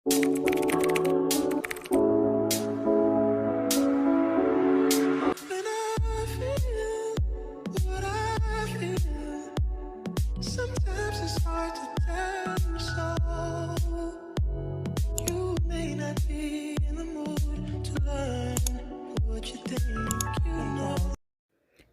Sometimes it's hard to tell you so. You may not be in the mood to learn what you think you know.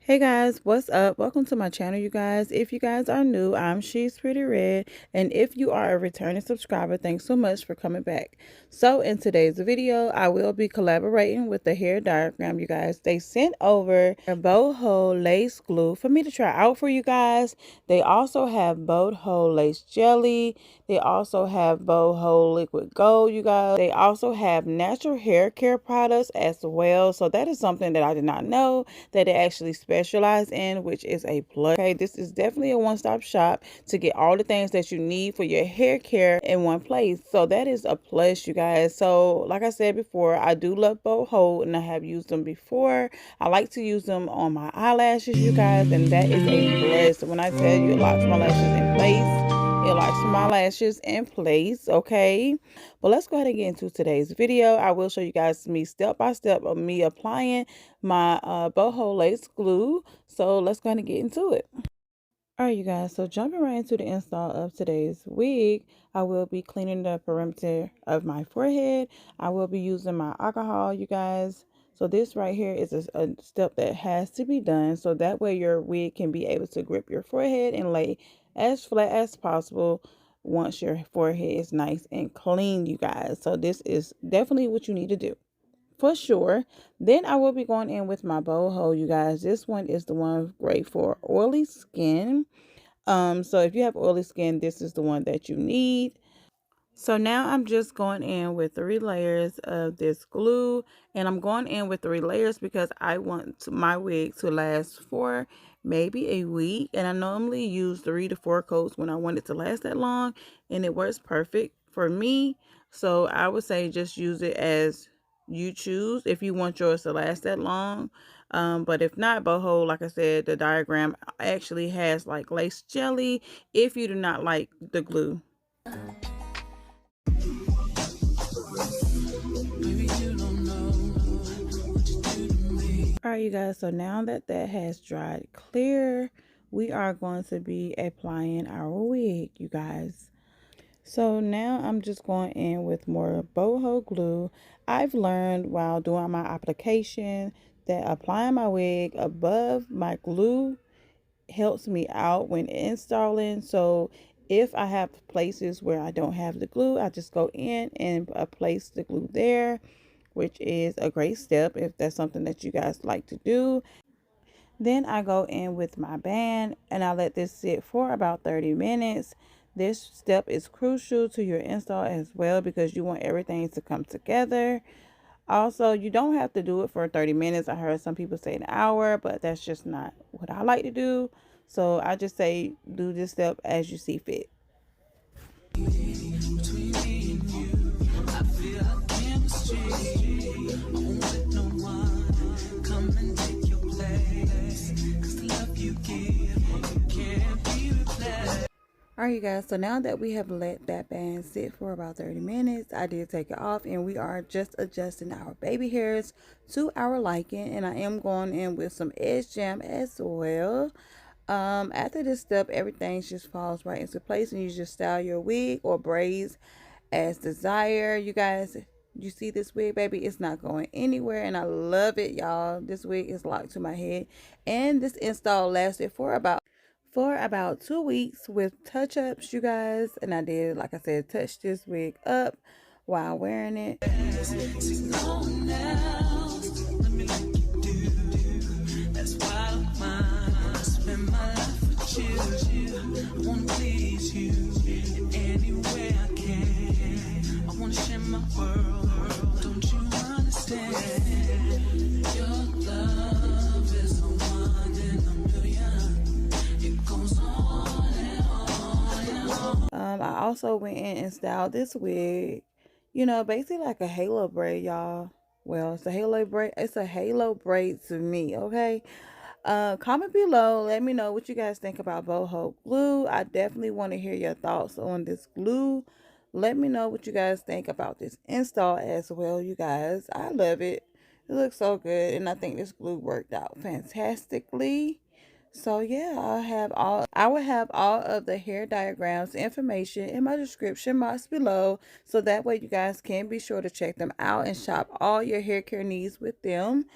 Hey guys, what's up? Welcome to my channel, you guys. If you guys are new, I'm ShesPrettyRedd, and if you are a returning subscriber, thanks so much for coming back. So in today's video, I will be collaborating with the hair diagram, you guys. They sent over a boho lace glue for me to try out for you guys. They also have boho lace jelly. They also have boho liquid gold, you guys. They also have natural hair care products as well. So that is something that I did not know that they actually specialize in, which is a plus. Okay, this is definitely a one-stop shop to get all the things that you need for your hair care in one place. So that is a plus, you guys. So like I said before, I do love boho and I have used them before. I like to use them on my eyelashes, you guys, and that is a plus. When I tell you it locks my lashes in place, it locks my lashes in place. Okay, but let's go ahead and get into today's video. I will show you guys me step by step of me applying my boho lace glue. So let's go ahead and get into it. All right, you guys, so jumping right into the install of today's wig, I will be cleaning the perimeter of my forehead. I will be using my alcohol, you guys. So this right here is a step that has to be done, so that way your wig can be able to grip your forehead and lay as flat as possible once your forehead is nice and clean, you guys. So this is definitely what you need to do for sure. Then I will be going in with my boho, you guys. This one is the one great for oily skin. So if you have oily skin, this is the one that you need. So now I'm just going in with 3 layers of this glue, and I'm going in with 3 layers because I want my wig to last for maybe a week, and I normally use 3 to 4 coats when I want it to last that long, and it works perfect for me. So I would say just use it as you choose if you want yours to last that long. But if not, boho, like I said, the diagram actually has like lace jelly if you do not like the glue. Alright, you guys, so now that that has dried clear, we are going to be applying our wig, you guys. So now I'm just going in with more boho glue. I've learned while doing my application that applying my wig above my glue helps me out when installing. So if I have places where I don't have the glue, I just go in and place the glue there, which is a great step if that's something that you guys like to do. Then I go in with my band and I let this sit for about 30 minutes. This step is crucial to your install as well because you want everything to come together. Also, you don't have to do it for 30 minutes. I heard some people say an hour, but that's just not what I like to do. So I just say do this step as you see fit. Alright, you guys, so now that we have let that band sit for about 30 minutes, I did take it off and we are just adjusting our baby hairs to our liking, and I am going in with some edge jam as well. After this step, everything just falls right into place and you just style your wig or braids as desired. You guys, you see this wig, baby, it's not going anywhere and I love it, y'all. This wig is locked to my head, and this install lasted for about 2 weeks with touch-ups, you guys. And I did, like I said, touch this wig up while wearing it. I also went in and styled this wig, you know, basically like a halo braid, y'all. Well, it's a halo braid. It's a halo braid to me, okay? Comment below. Let me know what you guys think about boho glue. I definitely want to hear your thoughts on this glue. Let me know what you guys think about this install as well, you guys. I love it. It looks so good, and I think this glue worked out fantastically. So yeah, I will have all of the hair diagrams information in my description box below, so that way you guys can be sure to check them out and shop all your hair care needs with them.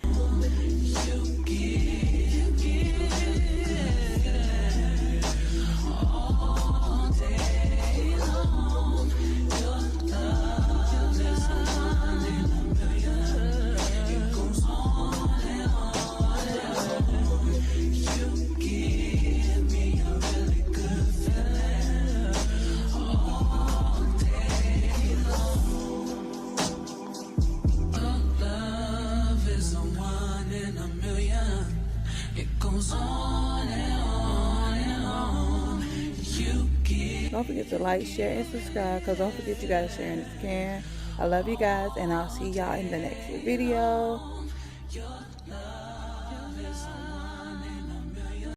Don't forget to like, share, and subscribe, because don't forget you guys sharing this can. I love you guys, and I'll see y'all in the next video.